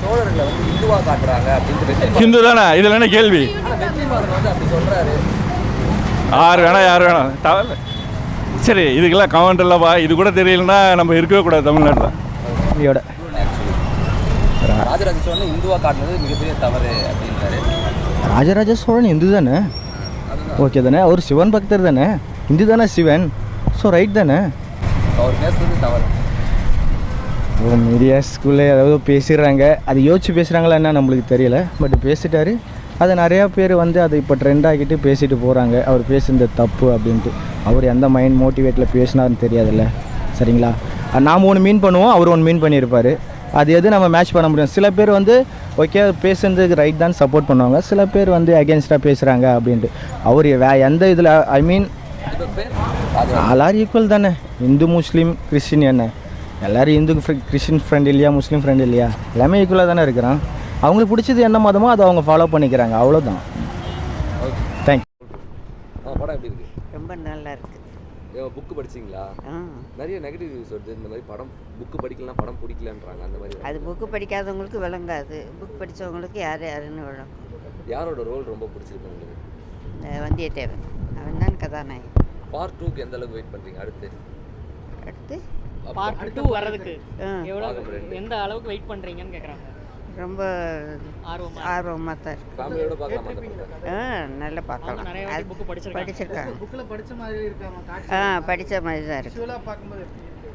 சோழர்களை வந்து இந்துவா காட்டுறாங்க அப்படின்ட்டு ஹிந்து தானே, இதில் என்ன கேள்வி? வெற்றிமாறன் வந்து அப்படி சொல்றாரு. யார் வேணும் தவறு. சரி, இதுக்கெல்லாம் கமெண்ட் இல்லைப்பா. இது கூட தெரியலன்னா நம்ம இருக்கவே கூடாது தமிழ்நாட்டில். ராஜராஜ சோழன் இந்துவா காட்டுனது மிகப்பெரிய தவறு அப்படின்றாரு. ராஜராஜ சோழன் இந்து தானே, ஓகே தானே, அவர் சிவன் பக்தர் தானே, இந்து தானே சிவன், ஸோ ரைட் தானே. அவர் பேசுறது தவறு. மீடியாஸ்குள்ளே ஏதாவது பேசிடுறாங்க, அது யோசிச்சு பேசுகிறாங்களா என்ன நம்மளுக்கு தெரியல. பட் பேசிட்டாரு, அதை நிறையா பேர் வந்து அதை இப்போ ட்ரெண்ட் ஆகிட்டு பேசிட்டு போகிறாங்க. அவர் பேசுனது தப்பு அப்படின்ட்டு. அவர் எந்த மைண்ட் மோட்டிவேட்டில் பேசினாருன்னு தெரியாதுல்ல, சரிங்களா? நாம் ஒன்று மீன் பண்ணுவோம், அவர் ஒன்று மீன் பண்ணியிருப்பார். அது எது நம்ம மேட்ச் பண்ண முடியும்? சில பேர் வந்து ஓகே பேசுனதுக்கு ரைட் தான் சப்போர்ட் பண்ணுவாங்க, சில பேர் வந்து அகேன்ஸ்டாக பேசுகிறாங்க அப்படின்ட்டு. அவர் எந்த இதில் ஐ மீன் எல்லாரும் ஈக்குவல் தானே, இந்து முஸ்லீம் கிறிஸ்டின் என்ன எல்லோரும் இந்து கிறிஸ்டின் ஃப்ரெண்ட் இல்லையா, முஸ்லீம் ஃப்ரெண்ட் இல்லையா, எல்லாமே ஈக்குவலாக தானே இருக்கிறான். அவங்களுக்கு பிடிச்சது என்ன மதமோ அதை அவங்க ஃபாலோ பண்ணிக்கிறாங்க, அவ்வளோதான். தேங்க்யூ. படம் எப்படி இருக்கு? ரொம்ப நல்லா இருக்கு. புக்கு படிச்சிங்களா? நிறைய நெகட்டிவ் ரிவ்யூஸ் வருது இந்த மாதிரி. படம் புக்கு படிக்கலாம், படம் பிடிக்கலன்றாங்க அந்த மாதிரி. அது புக்கு படிக்காதவங்களுக்கு விளங்காது, புக் படித்தவங்களுக்கு யாருன்னு விளங்கும். யாரோட ரோல் ரொம்ப பிடிச்சிருக்கு உங்களுக்கு? இந்த வந்தியத்தேவன், அவன் தான் கதாநாயகன். பார்ட் 2க்கு எந்த அளவுக்கு வெயிட் பண்ணுறீங்க? அடுத்து பார்ட் 2 வரதுக்கு எந்த அளவுக்கு வெயிட் பண்ணுறீங்கன்னு கேட்குறாங்க. ரொம்ப ஆர்வமாக தான் இருக்கு. ஃபேமிலியோட பார்க்கலாம். நல்லா பார்க்கலாம். நிறைய புக்கு படிச்சிருக்காங்க. புக்கில் படித்த மாதிரி இருக்காங்க. படித்த மாதிரி தான் இருக்கு. ஆக்சுவலாக பார்க்கும்போது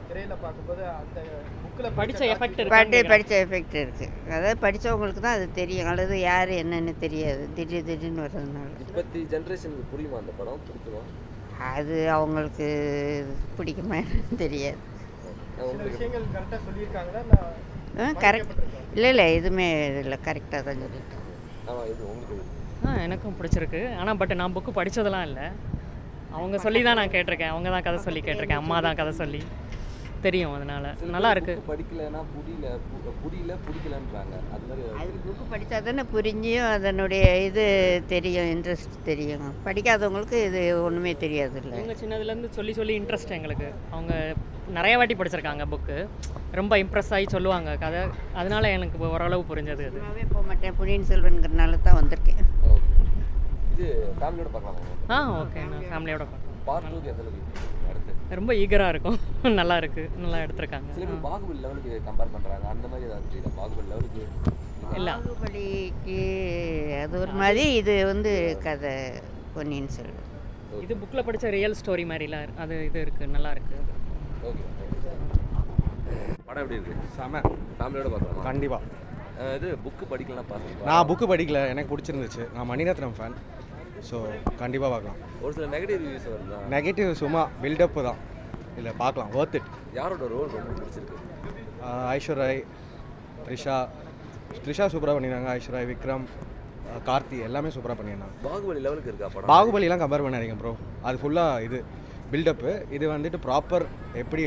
திரையில் பார்க்கும்போது அந்த புக்கில் படித்த எஃபெக்ட் இருக்கு. படித்த எஃபெக்ட் இருக்குது. அதாவது படித்தவங்களுக்கு தான் அது தெரியும், அல்லது யார் என்னன்னு தெரியாது, திடீர்னு வர்றதுனால. இப்பத்தி ஜென்ரேஷனுக்கு புரியுமா அந்த படம்? பிடிக்குமா? அது அவங்களுக்கு பிடிக்குமா தெரியாது. விஷயங்கள் கரெக்டாக சொல்லியிருக்காங்களா? கரெக்ட் இல்லை எதுவுமே இல்லை, கரெக்டாக தான் சொல்லியிருக்கேன். எனக்கும் பிடிச்சிருக்கு. ஆனால் பட் நான் புக்கு படித்ததெல்லாம் இல்லை, அவங்க சொல்லி தான் நான் கேட்டிருக்கேன். அவங்க தான் கதை சொல்லி கேட்டிருக்கேன், அம்மா தான் கதை சொல்லி தெரியும், அதனால நல்லா இருக்கு. படிக்கலன்னா பிடிக்கலன்றாங்க. அது புக்கு படித்தா தானே புரிஞ்சியும் அதனுடைய இது தெரியும், இன்ட்ரெஸ்ட் தெரியும். படிக்காதவங்களுக்கு இது ஒன்றுமே தெரியாது. இல்லை, அவங்க சின்னதுலேருந்து சொல்லி இன்ட்ரெஸ்ட் எங்களுக்கு. அவங்க நிறைய வாட்டி படிச்சிருக்காங்க புக்கு, ரொம்ப இம்ப்ரெஸ் ஆகி சொல்லுவாங்க கதை, அதனால எனக்கு ஓரளவு புரிஞ்சது. அது போக மாட்டேன், பொன்னியின் செல்வன்கிறனால தான் வந்திருக்கேன். இது ஃபேமிலியோட பார்க்கலாமா? ஓகே, நான் ஃபேமிலியோட பார்க்கலாம். பார்ட் 2க்கு எந்த அளவுக்கு அடுத்து ரொம்ப ஈகராக இருக்கும். நல்லா இருக்கு, நல்லா எடுத்திருக்காங்க. சில பேர் பாகுபலி லெவலுக்கு கம்பேர் பண்ணுறாங்க, அந்த மாதிரி ஏதாவது தெரியல? பாகுபலி லெவலுக்கு இல்லை, பாகுபலிக்கு அது ஒரு மாதிரி, இது வந்து கதை பொன்னியின் செல்வன். இது புக்கில் படித்த ரியல் ஸ்டோரி மாதிரிலாம் அது இது இருக்குது, நல்லா இருக்குது. ஓகே. படம் எப்படி இருக்குது? செம. ஃபேமிலியோட பார்க்கலாமா? கண்டிப்பாக. இது புக்கு படிக்கலாம் பார்க்கலாம். நான் புக்கு படிக்கல, எனக்கு பிடிச்சிருந்துச்சு. நான் மணிரத்னம் ஃபேன், ஸோ கண்டிப்பாக பார்க்கலாம். ஒரு சில நெகட்டிவ் ரிவ்யூஸ் வருதா? நெகட்டிவ் சும்மா பில்டப்பு தான், இல்லை பார்க்கலாம், ஒர்த் இட். யாரோட ரோல் ரொம்ப பிடிச்சிருக்கு? ஐஸ்வர்ராய், த்ரிஷா சூப்பராக பண்ணியிருந்தாங்க. ஐஸ்வர்ராய், விக்ரம், கார்த்தி எல்லாமே சூப்பராக பண்ணியிருந்தாங்க. பாகுபலி லெவலுக்கு இருக்கா படம்? பாகுபலிலாம் கம்பேர் பண்ணாதீங்க ப்ரோ, அது ஃபுல்லாக இது பில்டப்பு. இது வந்துட்டு ப்ராப்பர் எப்படி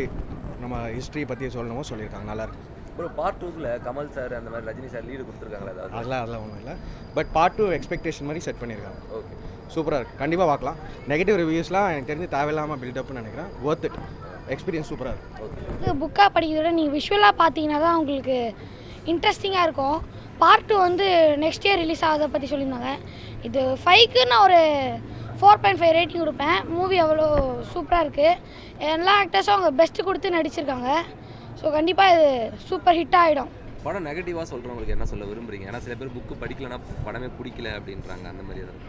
நம்ம ஹிஸ்ட்ரி பற்றி சொல்லணுமோ சொல்லியிருக்காங்க, நல்லாயிருக்கு. ஒரு பார்ட் 2க்குள்ள கமல் சார் அந்த மாதிரி ரஜினி சார் லீடு கொடுத்துருக்காங்களா? அதெல்லாம் ஒன்றும் இல்லை, பட் பார்ட் 2 எக்ஸ்பெக்டேஷன் மாதிரி செட் பண்ணியிருக்காங்க. ஓகே, சூப்பராக இருக்குது, கண்டிப்பாக பார்க்கலாம். நெகட்டிவ் ரிவ்யூஸ்லாம் எனக்கு தெரிஞ்சு தேவையில்லாமல் பில்டப்னு நினைக்கிறேன். ஒர்த் இட், எக்ஸ்பீரியன்ஸ் சூப்பராக இருக்குது. இது புக்காக படிக்கிறத விட நீங்கள் விஷுவலாக பார்த்தீங்கன்னா தான் உங்களுக்கு இன்ட்ரெஸ்டிங்காக இருக்கும். பார்ட் 2 வந்து நெக்ஸ்ட் இயர் ரிலீஸ் ஆகிறத பற்றி சொல்லியிருந்தாங்க. இது 5க்கு நான் ஒரு 4.5 ரேட்டிங் கொடுப்பேன். மூவி அவ்வளோ சூப்பராக இருக்குது, எல்லா ஆக்டர்ஸும் அவங்க பெஸ்ட்டு கொடுத்து நடிச்சிருக்காங்க. ஸோ கண்டிப்பாக இது சூப்பர் ஹிட் ஆகிடும். படம் நெகட்டிவாக சொல்கிறவங்களுக்கு என்ன சொல்ல விரும்புகிறீங்க? ஏன்னா சில பேர் புக்கு படிக்கலன்னா படமே பிடிக்கல அப்படின்றாங்க, அந்த மாதிரி ஏதாவது?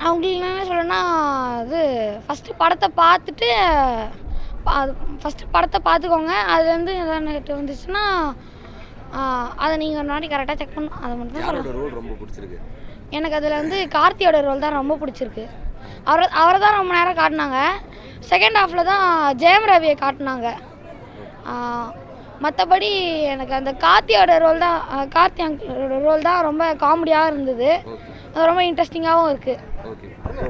அவங்களுக்கு என்ன சொல்லணும்னா, இது ஃபஸ்ட்டு படத்தை பார்த்துக்கோங்க. அதுலேருந்து எதாவது நெகட்டிவ் வந்துச்சுன்னா அதை நீங்கள் ஒரு நாளைக்கு கரெக்டாக செக் பண்ணணும். அதை மட்டும் தான் யாரோட ரோல் ரொம்ப பிடிச்சிருக்கு? எனக்கு அதில் வந்து கார்த்தியோட ரோல் தான் ரொம்ப பிடிச்சிருக்கு. அவரை தான் ரொம்ப நேரம் காட்டினாங்க. செகண்ட் ஹாஃபில் தான் ஜெயம் ரவியை காட்டினாங்க. மற்றபடி எனக்கு அந்த கார்த்தியோட ரோல் தான், கார்த்தி அங்கிளோட ரோல் தான் ரொம்ப காமெடியாக இருந்தது. அது ரொம்ப இன்ட்ரெஸ்டிங்காகவும் இருக்குது. ஓகே,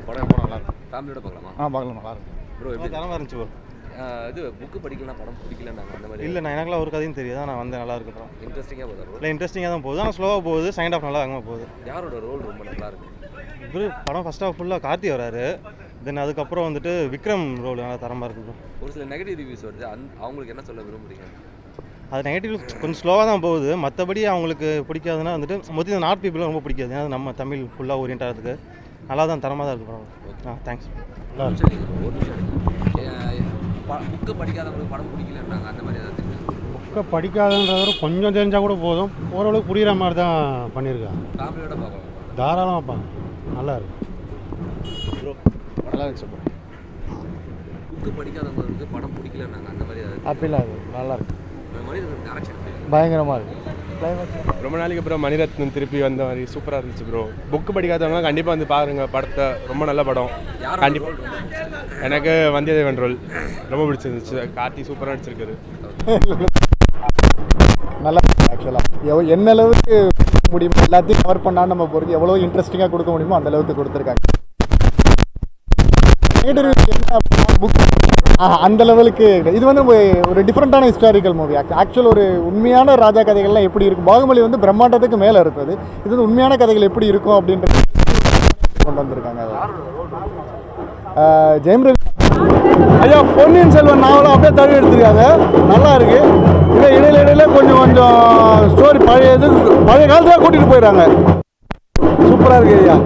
படம் நல்லா இருக்கும். ஃபேமிலியோட பார்க்கலாமா? பார்க்கலாம், நல்லா இருக்கும் ப்ரோ. எப்படி தரமாக இருந்துச்சு ப்ரோ? இது புக்கு படிக்கலாம் படம் பிடிக்கலன்னாங்க, அந்த மாதிரி? இல்லை, நான் எனக்குலாம் ஒரு கதையும் தெரியாது, நான் வந்து நல்லா இருக்கு படம். இன்ட்ரெஸ்டிங்காக போகுது? இல்லை, இன்ட்ரெஸ்டிங்காக தான் போகுது, ஆனால் ஸ்லோவாக போகுது. செகண்ட் ஹாஃப் நல்லா வேகமாக போகுது. யாரோட ரோல் ரொம்ப நல்லா இருக்கு? படம் ஃபர்ஸ்ட் ஹாஃப் ஃபுல்லாக கார்த்தி வராரு, தென் அதுக்கப்புறம் வந்துட்டு விக்ரம் ரோல் நல்லா தரமாக இருக்குது. ஒரு சில நெகட்டிவ் ரிவ்யூஸ் வருது, அவங்களுக்கு என்ன சொல்ல விரும்புறீங்க? அது நெகட்டிவ் கொஞ்சம் ஸ்லோவாக தான் போகுது. மற்றபடி அவங்களுக்கு பிடிக்காதுன்னா வந்துட்டு மொத்தம் இந்த நார்த் பீப்புளும் ரொம்ப பிடிக்காது. ஏன்னா நம்ம தமிழ் ஃபுல்லாக ஓரியன்ட் ஆகிறதுக்கு நல்லா தான் தரமாக தான் இருக்குது படம். தேங்க்ஸ். புக்கு படிக்காதவங்களுக்கு படம் பிடிக்கலன்றாங்க, அந்த மாதிரி ஏதாவது புக்கை படிக்காதன்றத கொஞ்சம் தெரிஞ்சால் கூட போதும், ஓரளவுக்கு புரிகிற மாதிரி தான் பண்ணியிருக்காங்க. ஃபேமிலியோட பார்க்கலாம், தாராளமாக பார்க்கலாம், நல்லா இருக்கு. நல்லா இருந்துச்சு ப்ரோ. புக்கு படிக்காதவங்களுக்கு படம் பிடிக்கலன்றாங்க, அந்த மாதிரி ஏதாவது அப்படிலாம் இது நல்லா இருக்கு, மனிதர்கள் டேரக்ஷன் பயங்கரமாக இருக்கு. ரொம்ப நாளைக்கு அப்புறம் மணிரத்னம் திருப்பி வந்த மாதிரி சூப்பராக இருந்துச்சு ப்ரோ. புக்கு படிக்காதவங்க கண்டிப்பாக வந்து பாருங்க படத்தை, ரொம்ப நல்ல படம். கண்டிப்பாக எனக்கு வந்தியத்தேவன் ரோல் ரொம்ப பிடிச்சிருந்துச்சு. கார்த்தி சூப்பராக நடிச்சிருக்காரு. நல்லா ஆக்சுவலாக என்ன அளவுக்கு முடியுமோ எல்லாத்தையும் கவர் பண்ணால் நம்ம பொறுத்து எவ்வளோ இன்ட்ரெஸ்டிங்காக கொடுக்க முடியுமோ அந்த அளவுக்கு கொடுத்துருக்காங்க. புக் அந்த லெவலுக்கு இது வந்து ஒரு டிஃப்ரெண்ட்டான ஹிஸ்டாரிக்கல் மூவி. ஆக்சுவல் ஒரு உண்மையான ராஜா கதைகள்லாம் எப்படி இருக்கும், பாகுபலி வந்து பிரம்மாண்டத்துக்கு மேலே இருக்குது, இது வந்து உண்மையான கதைகள் எப்படி இருக்கும் அப்படின்றது கொண்டு வந்திருக்காங்க. ஜெயம் ரவி ஐயா பொன்னியின் செல்வன் நாவலும் அப்படியே தழுவி எடுத்திருக்காங்க, நல்லா இருக்கு. இடையில கொஞ்சம் ஸ்டோரி பழைய காலத்தில் கூட்டிகிட்டு போயிடறாங்க, சூப்பராக இருக்கு ஐயா.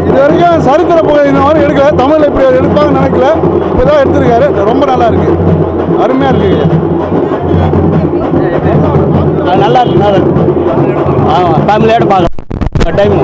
இது வரைக்கும் சரித்திர புகை இந்த மாதிரி எடுக்கல, தமிழில் இப்படி எடுப்பாங்கன்னு நினைக்கல, இப்போ தான் எடுத்திருக்காரு, ரொம்ப நல்லா இருக்கு, அருமையாக இருக்கு ஐயா. நல்லா இருக்கு, நல்லா இருக்கு. ஃபேமிலியோட பார்க்கலாம் டைம்